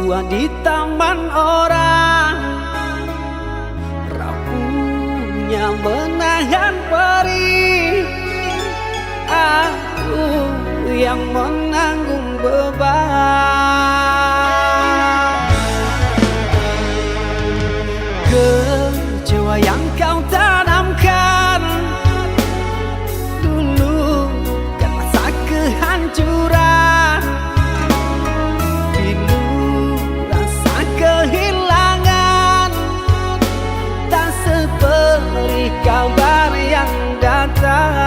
tua di taman orang, rapuhnya menahan perih. Aku yang menanggung beban. Kecewa yang kau tanamkan dulu kan masa kehancuran. Pilu rasa kehilangan, tak seperti kabar yang datang.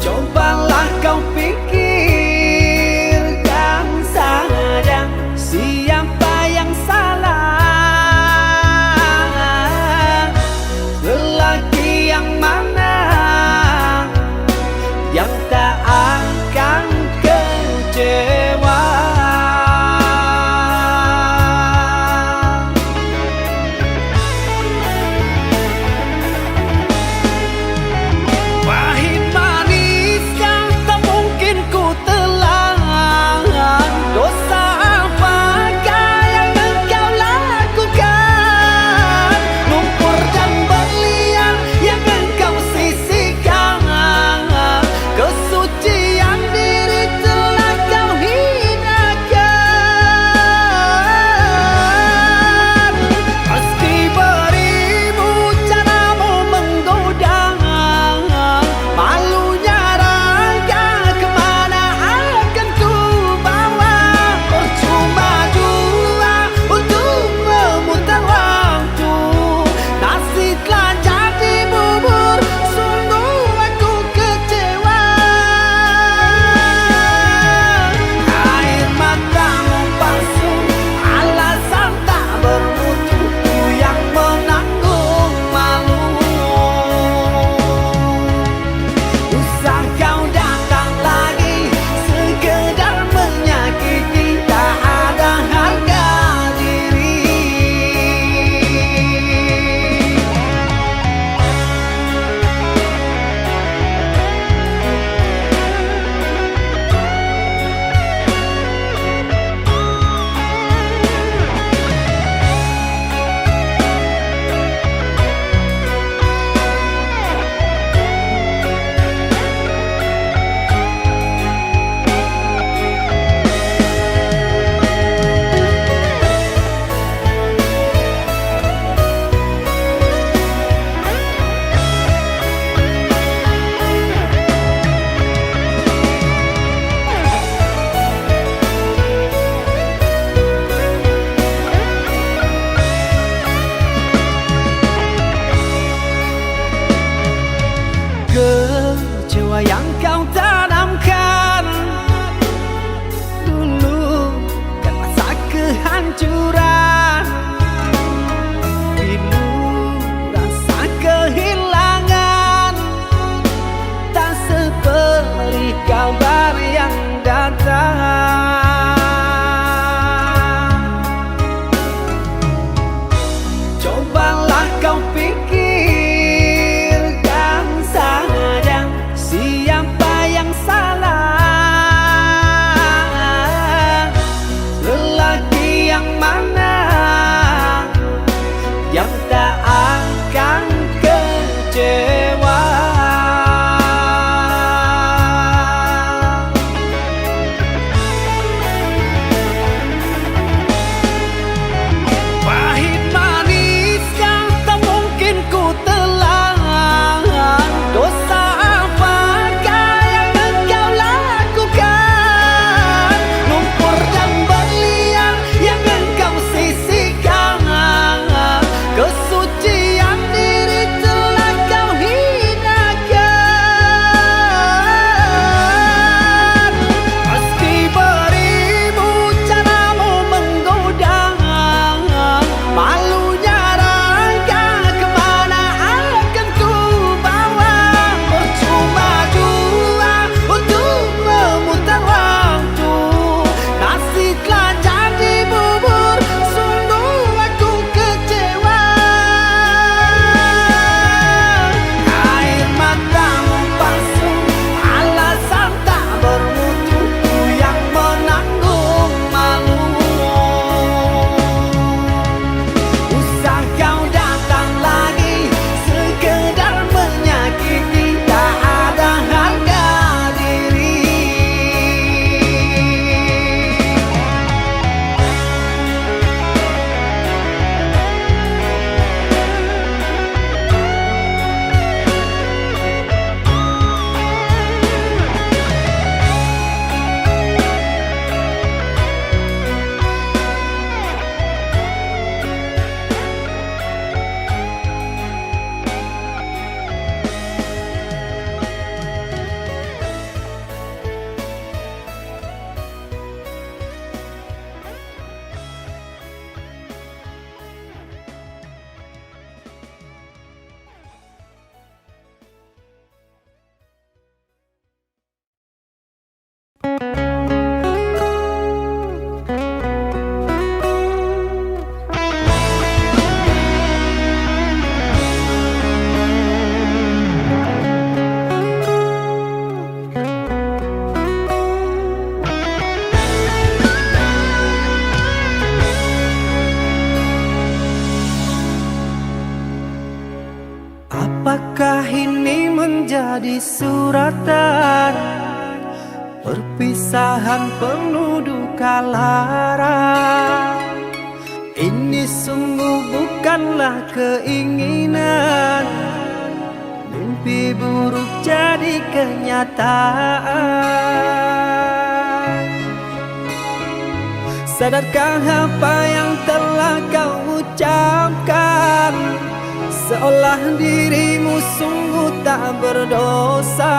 Cobalah kau pikirkan saja siapa yang salah, lelaki yang mana menjadi suratan, perpisahan penuh duka lara. Ini sungguh bukanlah keinginan, mimpi buruk jadi kenyataan. Sadarkah apa yang telah kau ucapkan? Seolah dirimu sungguh tak berdosa.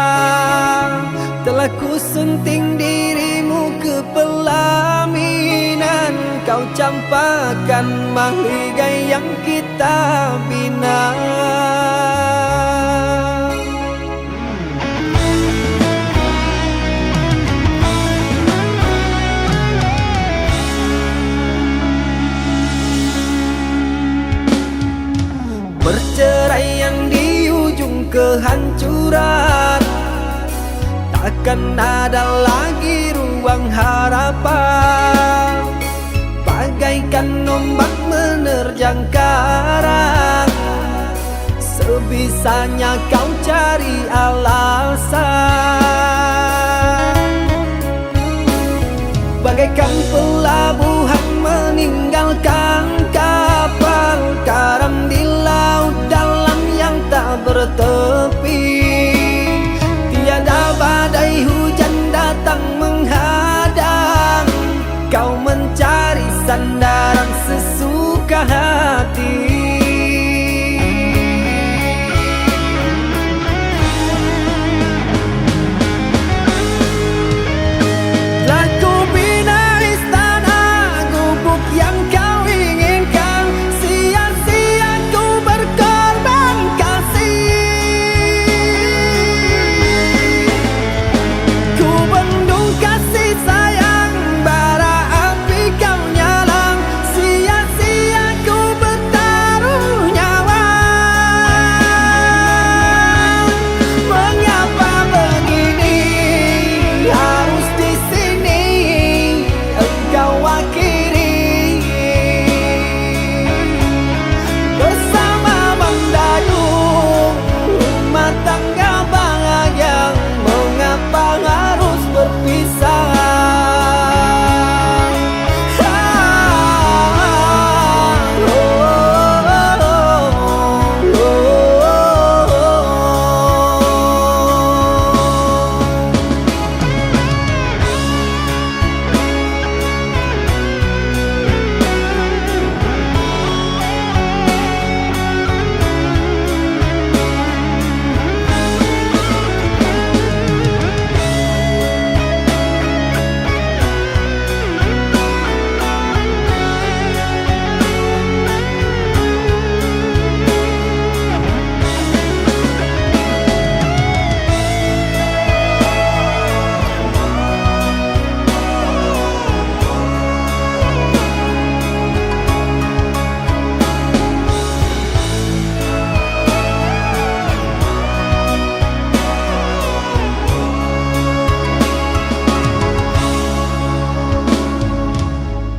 Telah ku sunting dirimu ke pelaminan, kau campakkan mahligai yang kita bina. Perceraian di ujung kehancuran, takkan ada lagi ruang harapan. Bagaikan ombak menerjang karang, sebisanya kau cari alasan. Bagaikan pelabuhan meninggalkan kapal karam di laut dalam yang tak bertepi. Tiada badai hujan datang menghadang, kau mencari sandaran sesuka hati.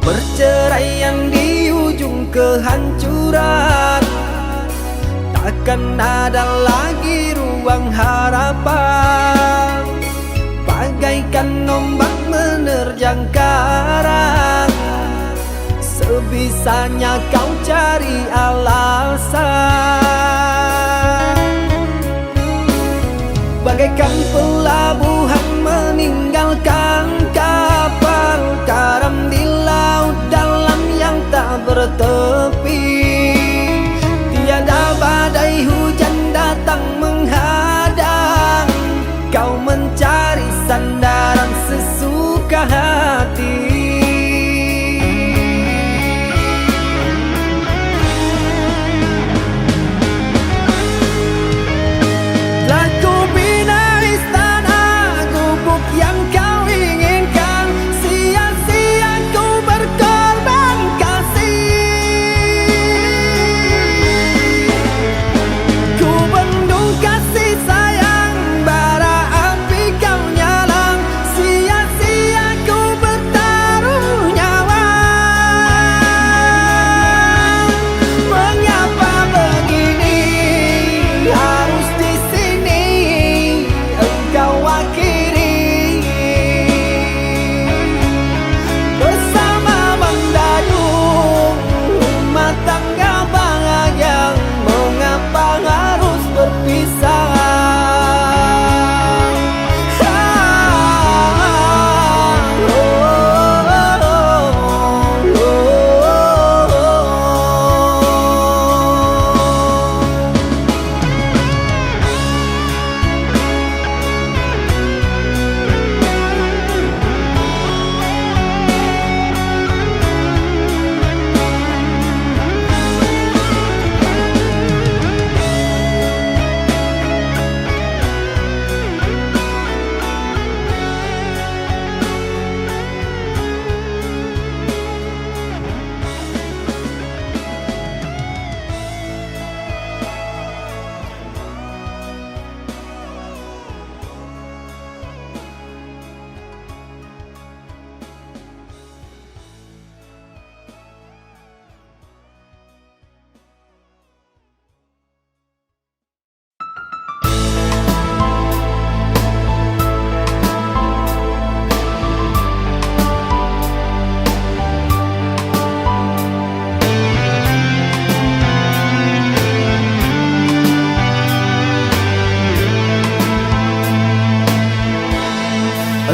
Perceraian di ujung kehancuran, takkan ada lagi ruang harapan. Bagaikan ombak menerjang karang, sebisanya kau cari alasan. Bagaikan pelabuhan meninggalkan kapal karam di laut dalam yang tak bertepi. Tiada badai hujan datang menghadang, kau mencari sandaran sesuka hati.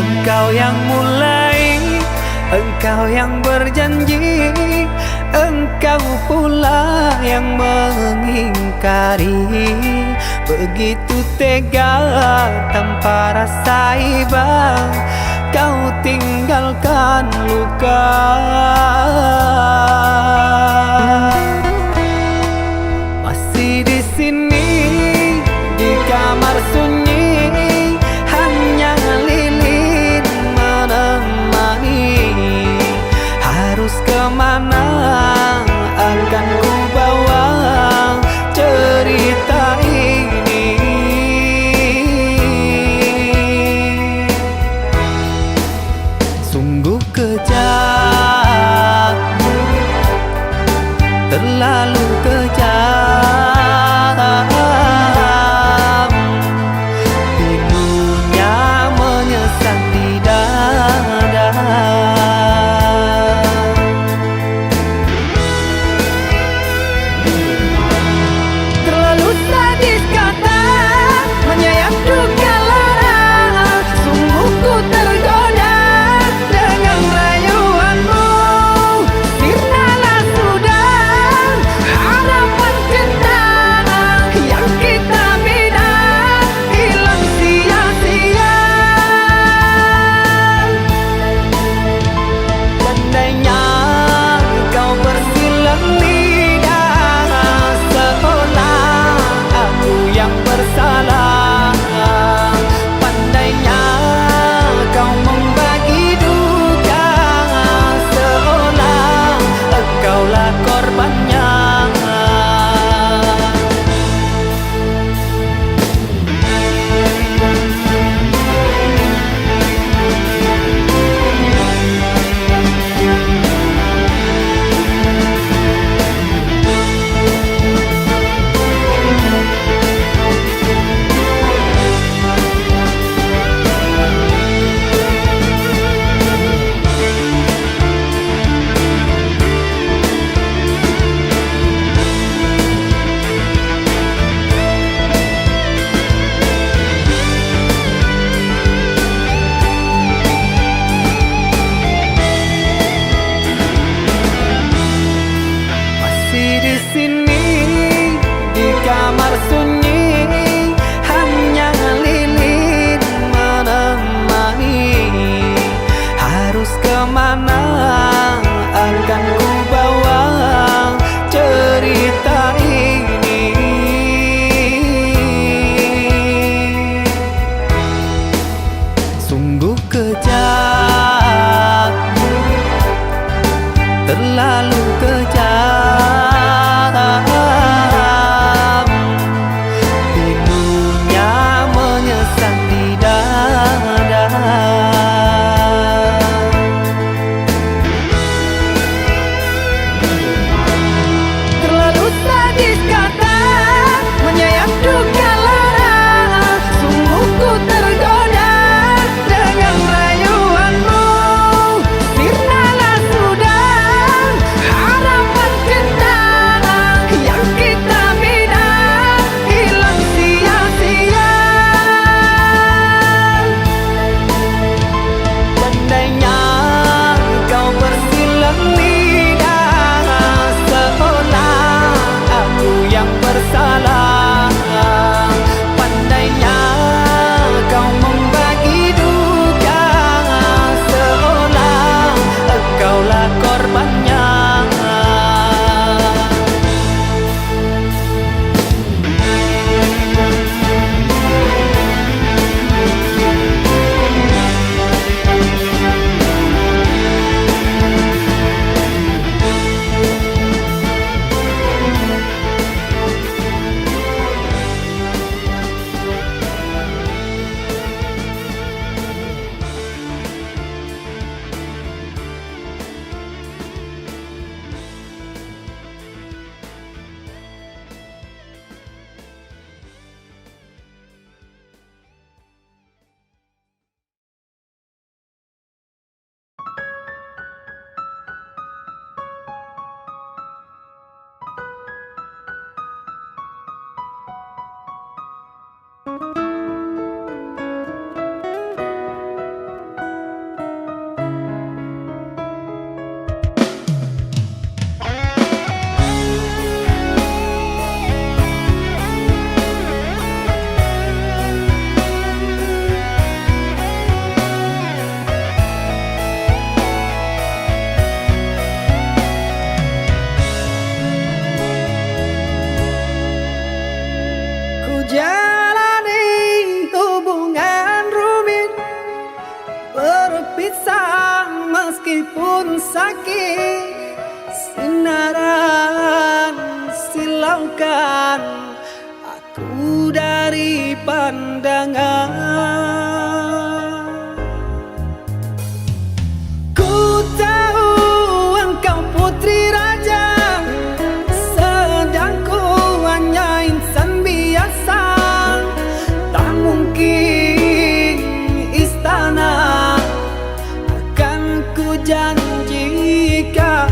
Engkau yang mulai, engkau yang berjanji, engkau pula yang mengingkari. Begitu tega tanpa rasa iba, kau tinggalkan luka. Masih di sini di kamar sunyi, hanya lilin menemani. Harus kemana akan ku bawa cerita ini? Sungguh kejam, terlalu kejam. sakit, sinaran silaukan aku dari pandangan. Ku tahu engkau putri raja, sedang ku hanya insan biasa. Tak mungkin istana akan ku janjikan,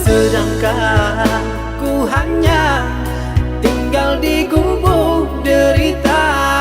sedangkan ku hanya tinggal di gubuk derita.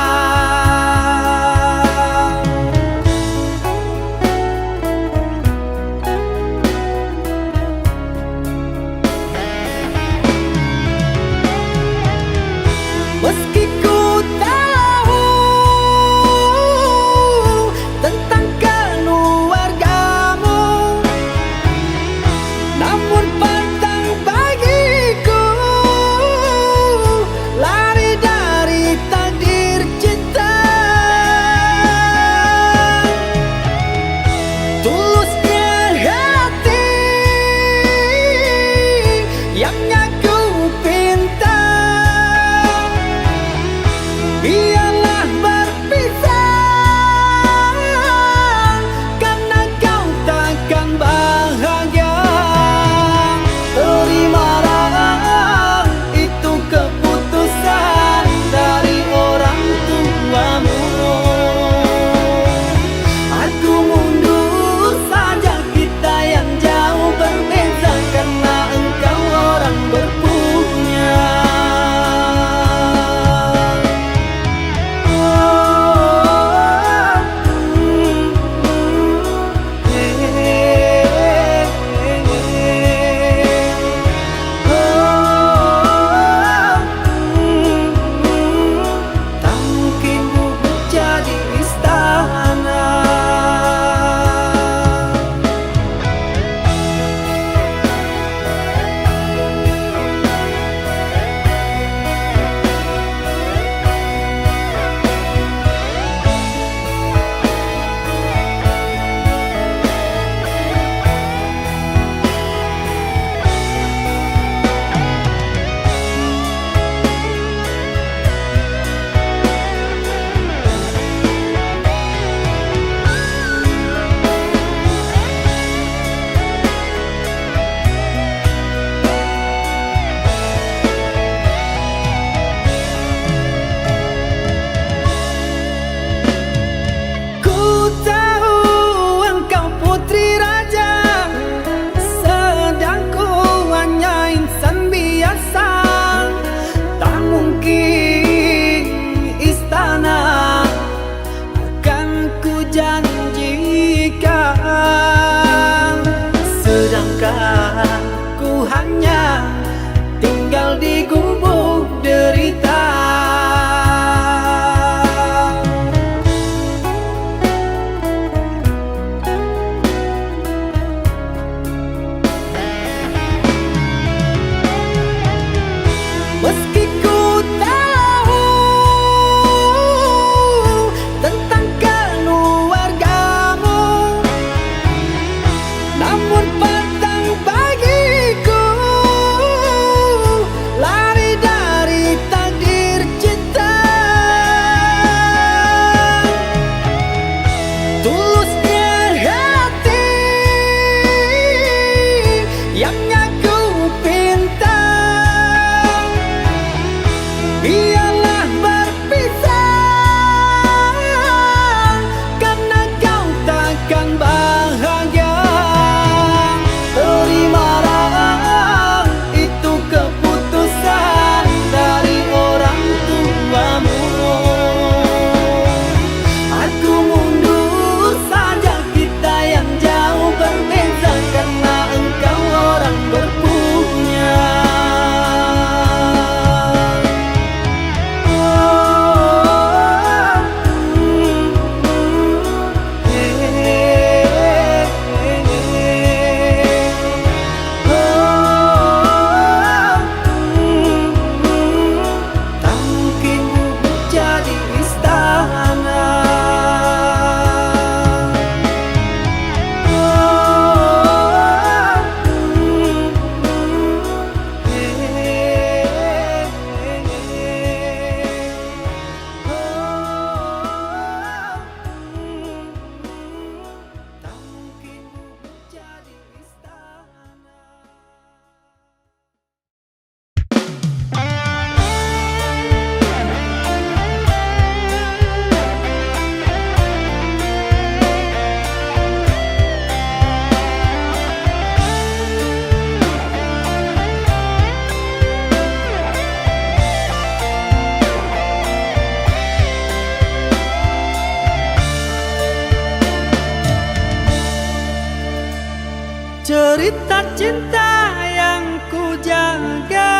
cerita cinta yang ku jaga,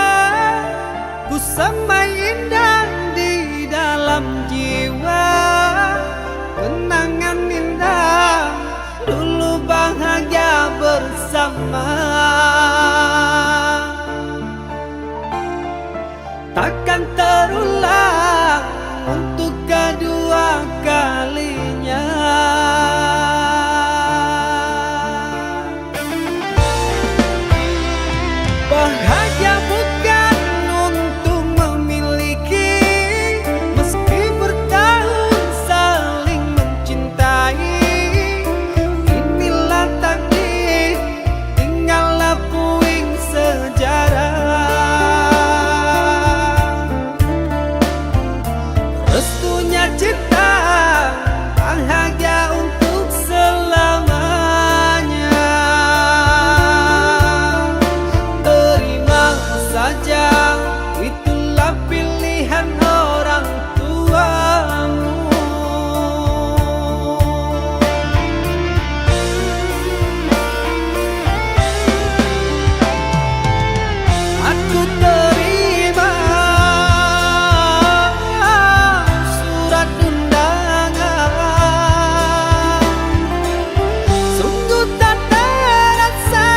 ku semai indah di dalam jiwa. Kenangan indah dulu bahagia bersama, takkan terulang untuk kedua kalinya. Bahagia bukan untuk memiliki, meski bertahun saling mencintai. Inilah takdir, tinggallah puing sejarah. Restunya cinta, bahagia untuk selamanya. Terima saja, itulah pilihan orang tuamu. Aku terima surat undangan, sungguh tak terasa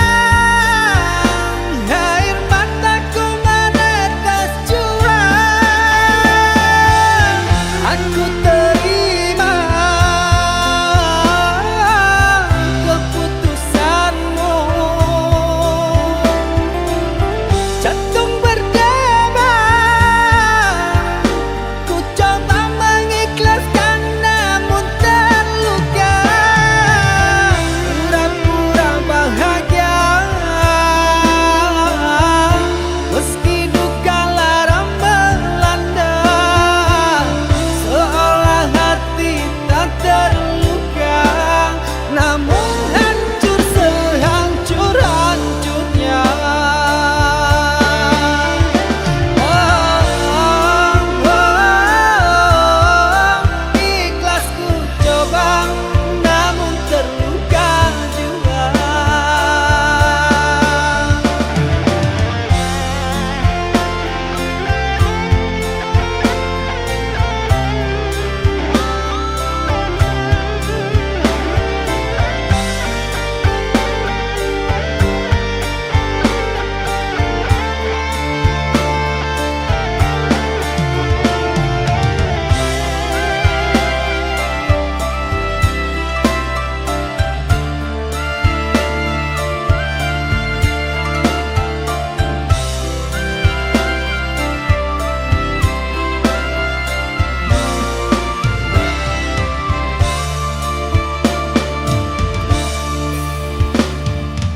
air mataku menetes curang. Aku terima keputusanmu, jantung berdebar, ku coba mengikhlaskan namun terluka. Pura-pura bahagia, meski duka lara melanda, seolah hati tak terluka, namun hancur sehancur-hancurnya. Ikhlas ku coba, namun terluka juga.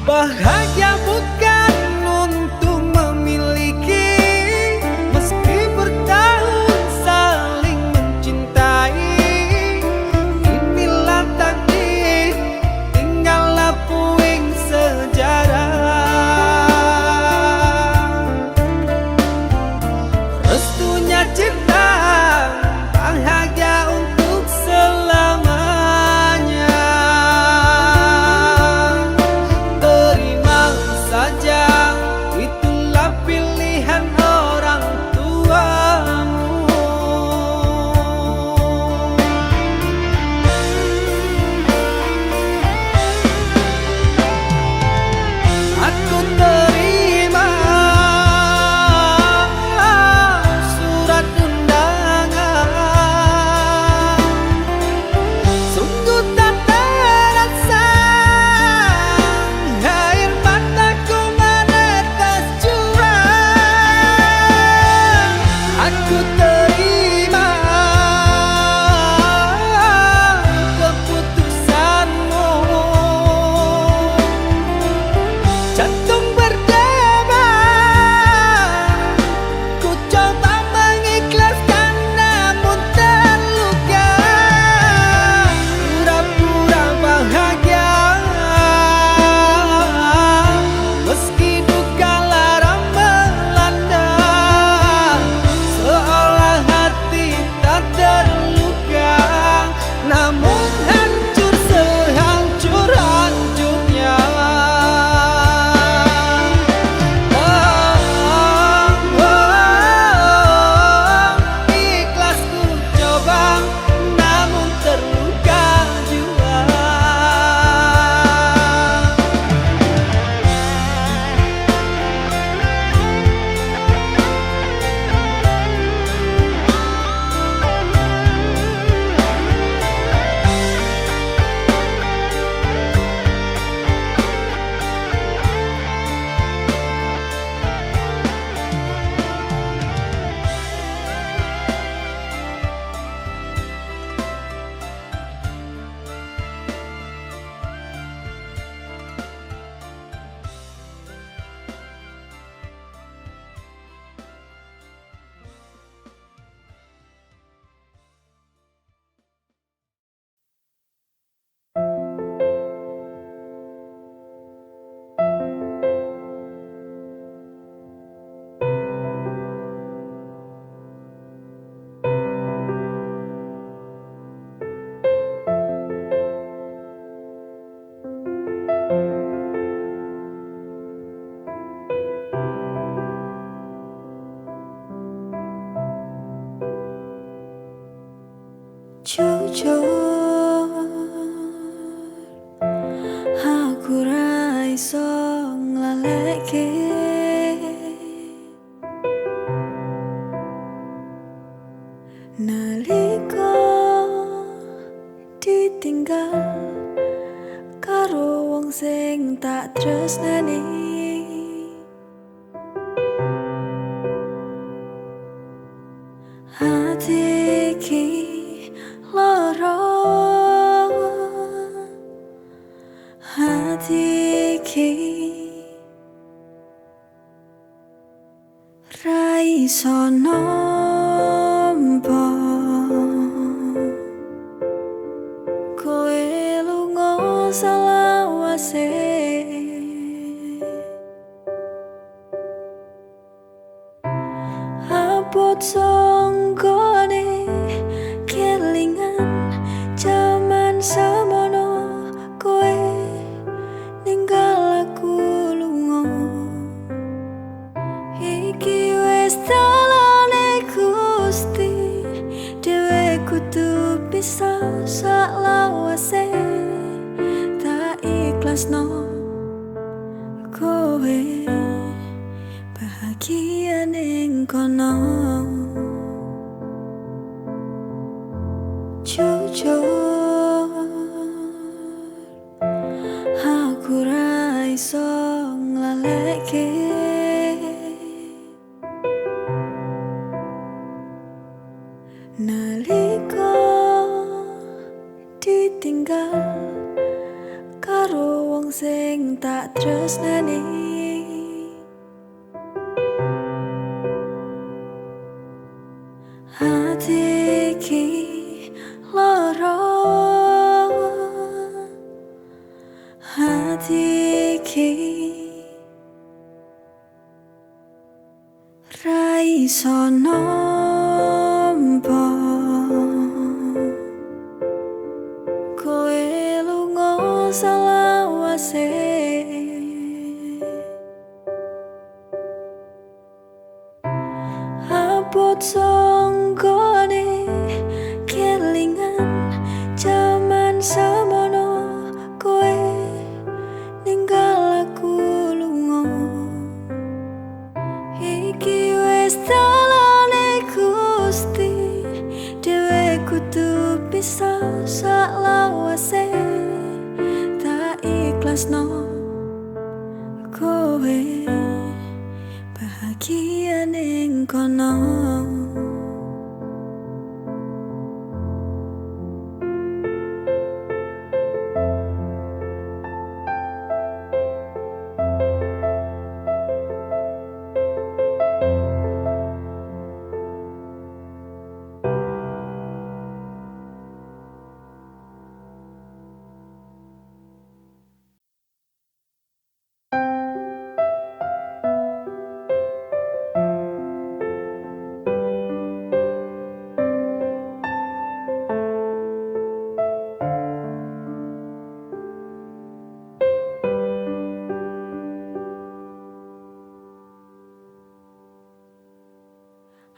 Bahagia bukan untuk memiliki, meski bertahun saling mencintai. Inilah takdir, tinggallah puing sejarah. Restunya cinta, bahagia untuk selamanya. Terima saja, itulah pilihan orang tuamu. Aku terima surat undangan, sungguh tak terasa air mataku menetes curang. Aku terima keputusanmu, jantung berdebar, ku coba mengikhlaskan namun terluka. Pura-pura bahagia, meski duka lara melanda, seolah hati tak terluka, namun hancur sehancur-hancurnya. Jujur, aku ra iso nglaleke nalika ditinggal karo wong sing tak tresnani. Hati iki lara, hati iki ra iso nampa kowe lunga selawase. Abot songgone kelingan jaman semono kowe ninggal aku lunga. Iki wis dalane Gusti, dhewe kudu pisah saklawase. Tak ikhlasno kowe bahagia ning kono. Jujur, aku ra iso nglaleke nalika ditinggal karo wong sing tak tresnani. Hati iki lara, hati iki ra iso nampa kowe lunga selawase. Abot songgone kelingan jaman semono kowe ninggal aku lunga. Iki wis dalane Gusti, dhewe kudu pisah saklawase. Tak ikhlasno kowe bahagia ning kono.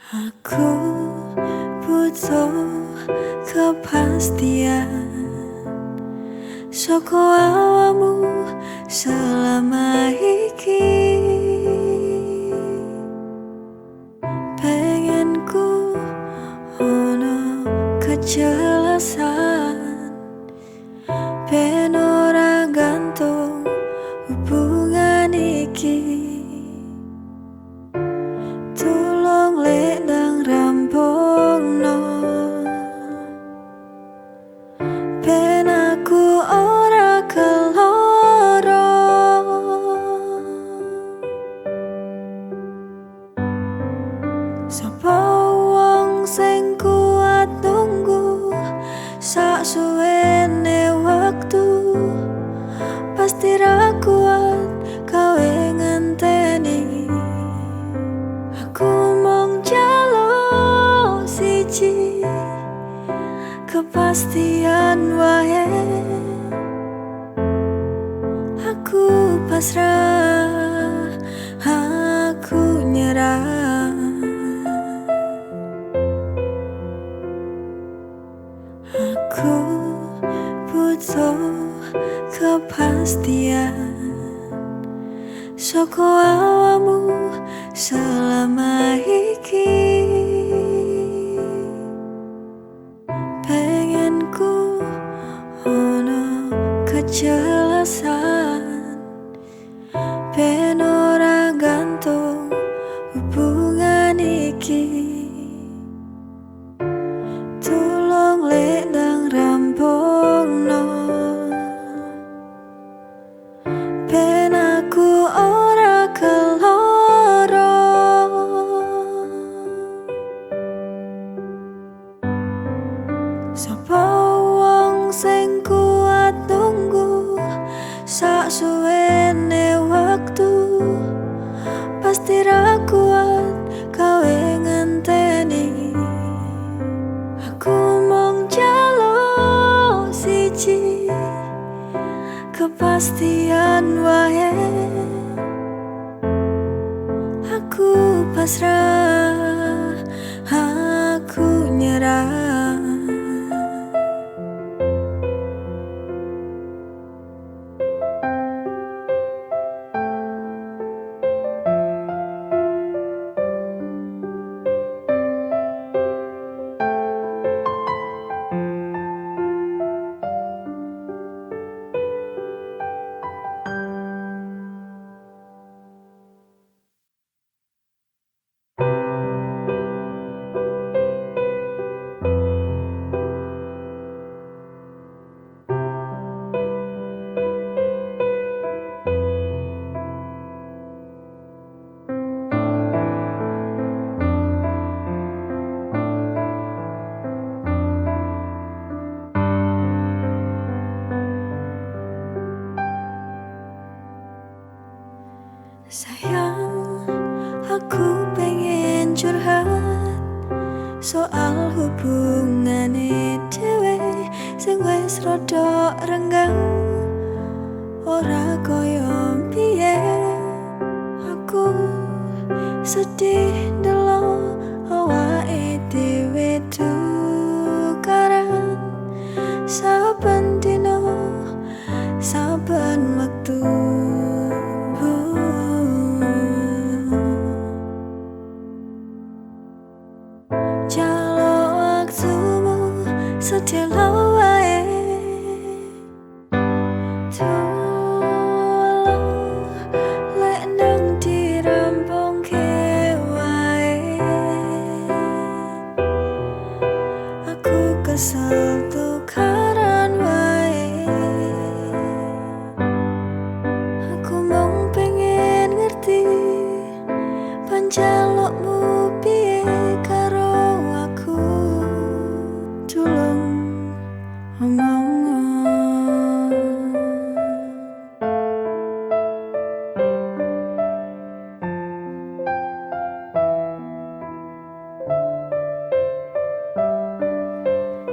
Aku butuh kepastian saka awakmu selama iki. Pengen ku ono kejelasan, ben ora gantung hubungan iki. Tulung lek nang rampungno, ben aku ora keloro. Sapa wong sing kuat nunggu sak suwene waktu, pasti ra kuat kowe ngenteni. Aku mong jalo siji kepastian wae. Aku pasrah, aku nyerah. Aku butuh kepastian saka awakmu selama iki. Pengenku ono kejelasan ben ora gantung hubungan iki. Tulung lek ndang rampungno ben aku ora keloro. Sapa wong sing kuat nunggu sak suwene waktu, pasti ra kuat kowe ngenteni. Aku mung njaluk siji kepastian wae. Aku pasrah, aku nyerah. Sayang, aku pengen curhat soal hubungane dhewe sing wis rada renggang, ora koyo biyen. Aku sedih ndelok awake dhewe tukaran saben dina, saben wektu. Jaluk waktumu sedelo wae, tulung lek ndang dirampungke wae. Aku kesel tukaran wae. Aku mung pengen ngerti panjalukmu piye karo aku. Tulung omong.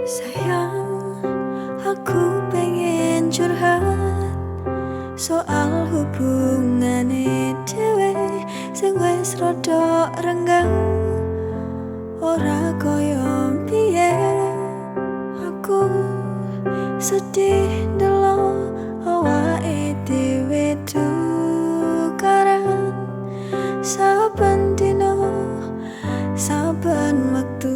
Sayang, aku pengen curhat soal hubungane dhewe sing wis rada renggang, ora koyo biyen. Aku sedih ndelok awake dhewe tukaran saben dina, saben wektu.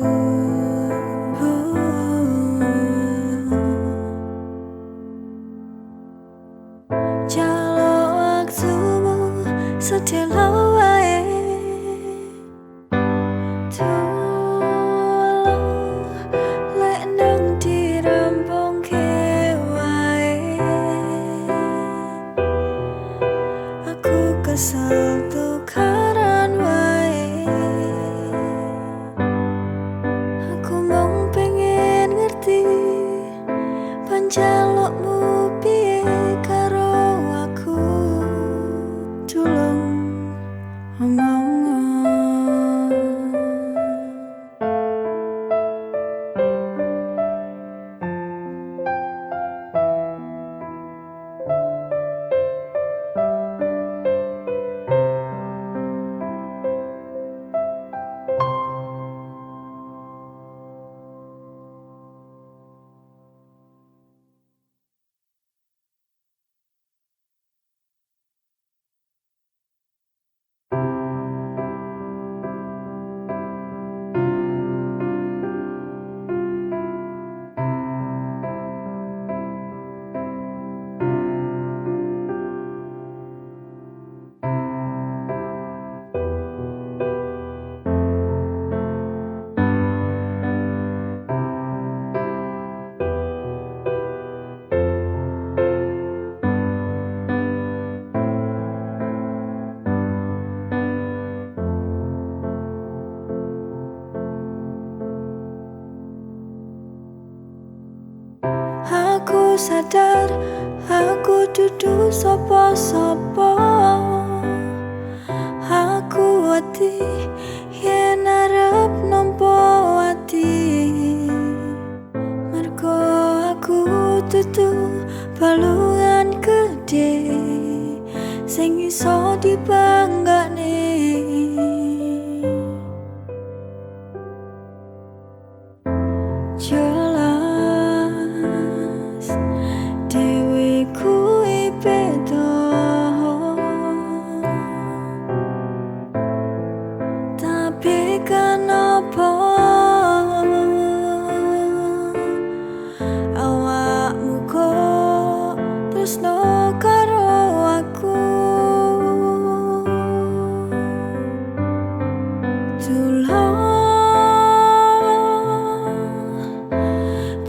Jaluk waktumu sedelo wae, tulung lek ndang dirampungke wae. Aku kesel tukaran wae. Aku mung pengen ngerti panjalukmu piye karo aku. Tulung sadar aku dudu sapa-sapa. Aku wedi yen arep nampa ati, mergo aku dudu balungan gedhe sing iso dibanggane. Jelas dewe kuwi beda, tapi kenapa awakmu kok tresno karo aku?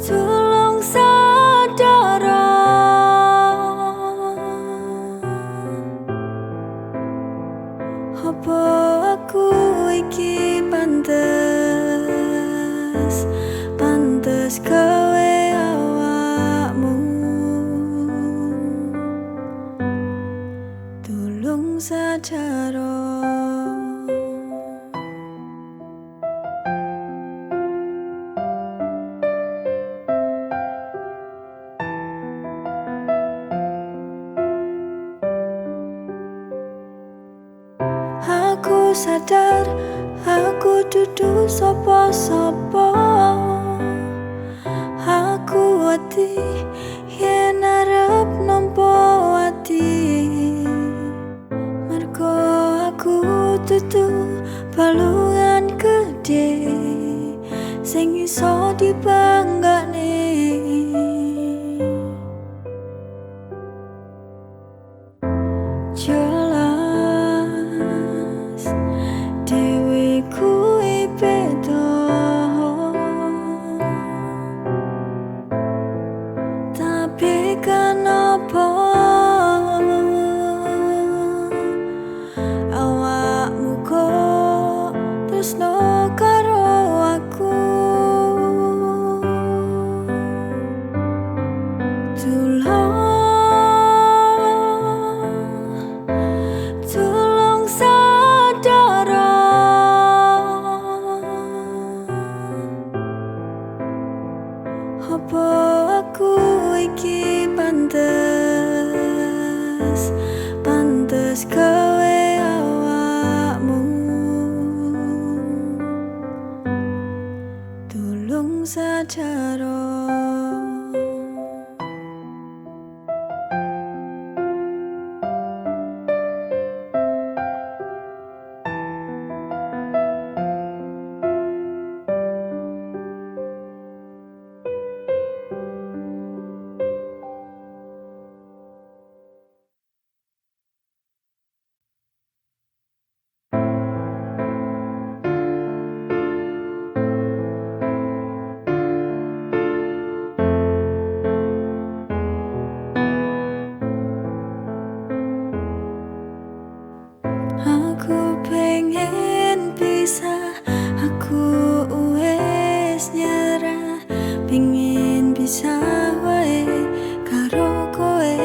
Tulung sadara, apa aku iki pantes gawe awakmu? Tulung sadara. Aku sadar aku dudu sapa-sapa. Aku wedi yen arep nampa ati, mergo aku dudu balungan gedhe sing iso dibanggane. Jelas dewe kuwi beda, tapi kenapa awakmu kok tresno karo aku? Tulung sadara, apa aku iki pantes gawe awakmu? Tulung sadara. Aku pengen pisah, aku wes nyerah, pengen bisa wae karo kowe.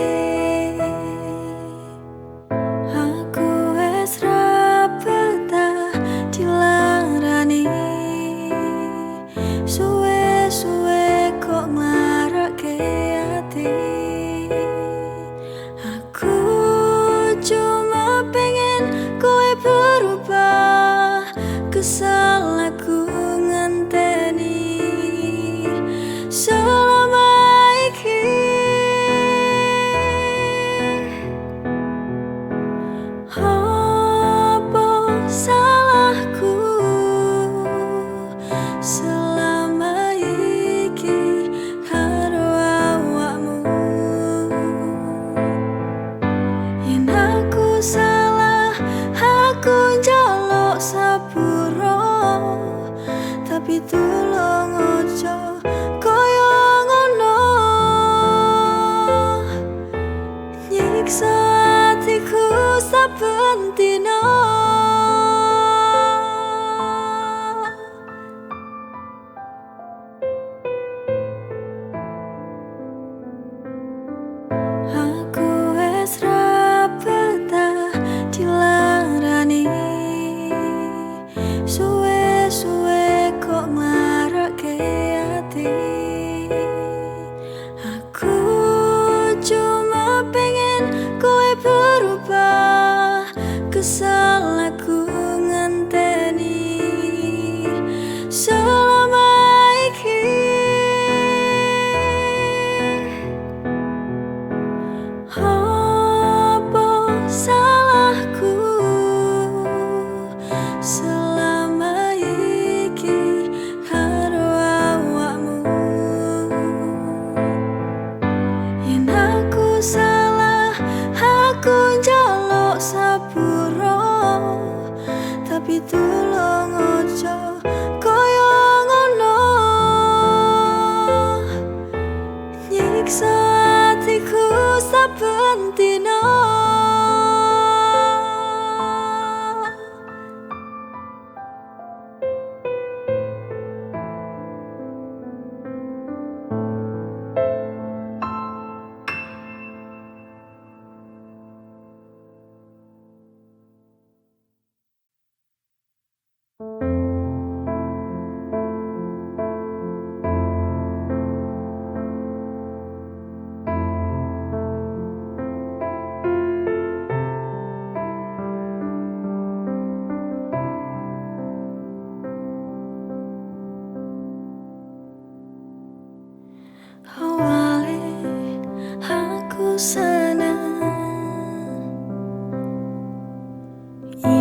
Aku wes ra betah dilarani, suwe-suwe kok nglarake ati. Aku cuma pengen kowe berubah, kesal aku ngenteni selama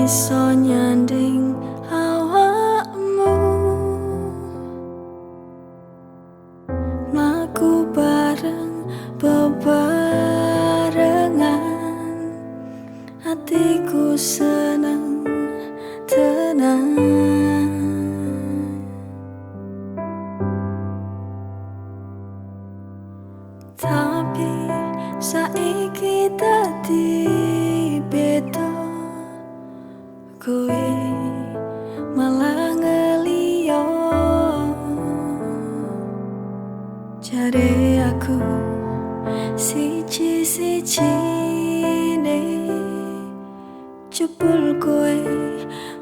iso nyanding awakmu. Mlaku bareng bebarengan, hatiku seneng tenang. Tapi saiki dadi beda, kowe malah ngeliyo. Jare aku siji-sijine jebul kowe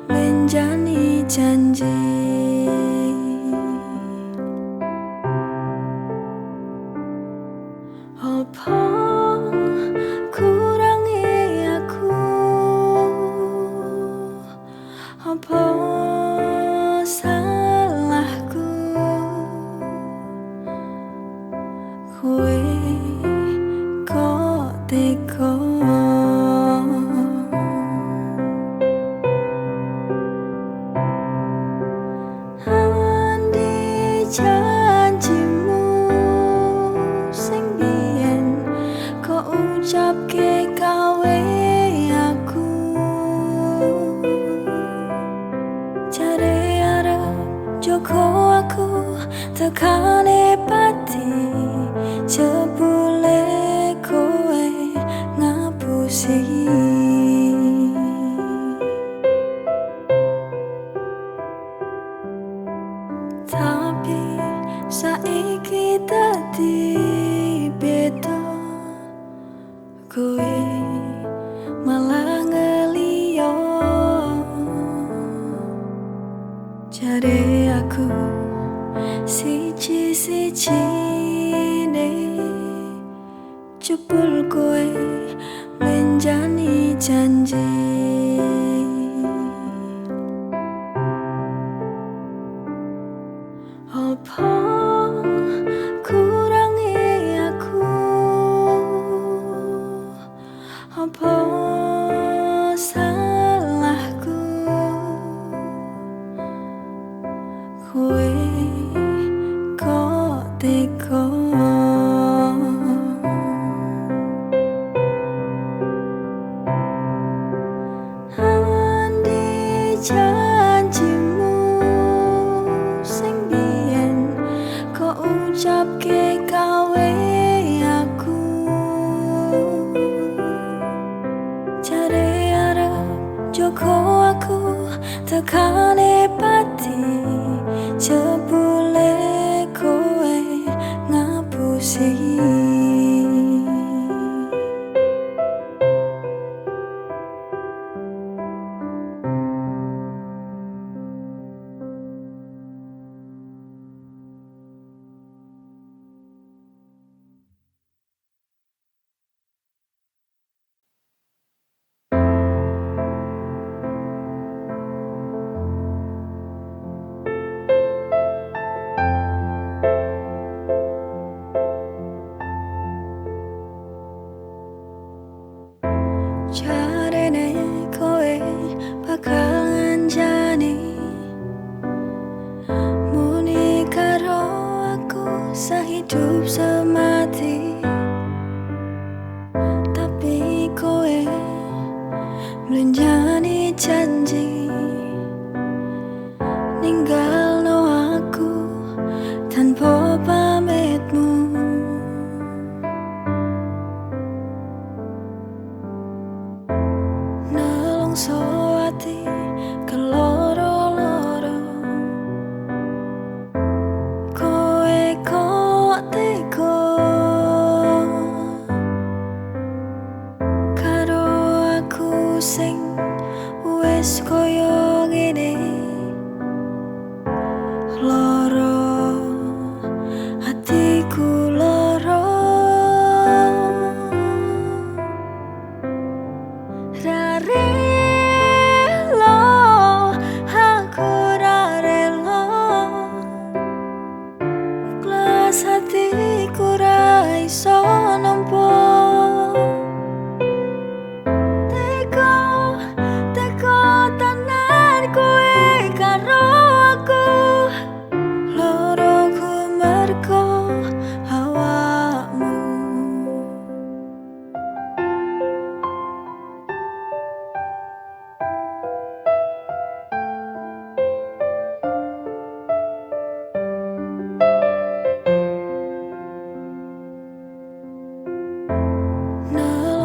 menjani janji. Apa kurangi aku? Apa salahku? Kowe kok tega? Andi janjimu sing biyen kok ucapke gawe aku. Jare arep jogo aku tekane pati, jebule kowe ngapusi. Tapi saiki dadi beda, kowe malah ngeliyo. Jare aku siji-sijine jebul kowe menjani janji. Apa kurangi aku? Apa salahku? Kowe kok tega? Andi janjimu sing biyen kok ucapke gawe aku. Jare arep jogo aku tekane pati, jebule kowe ngapusi. Jarene kowe bakal nganjani muni karo aku sehidup semati. Tapi kowe menjani janji ninggalno aku tanpa pamitmu. Nelongso ati keloro-loro, kowe kok tega karo aku sing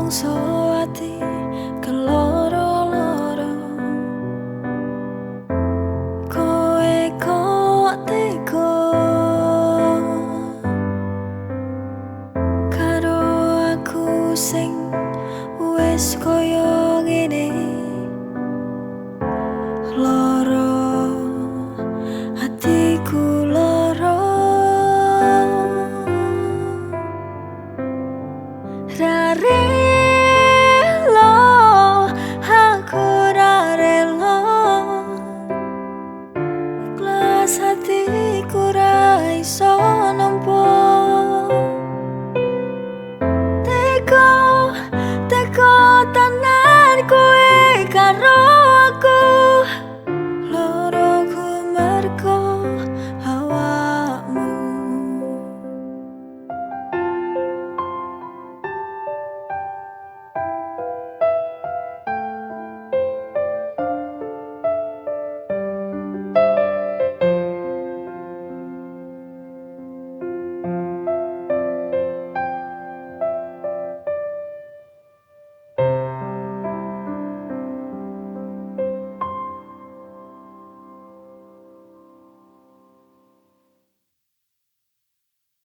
nelongso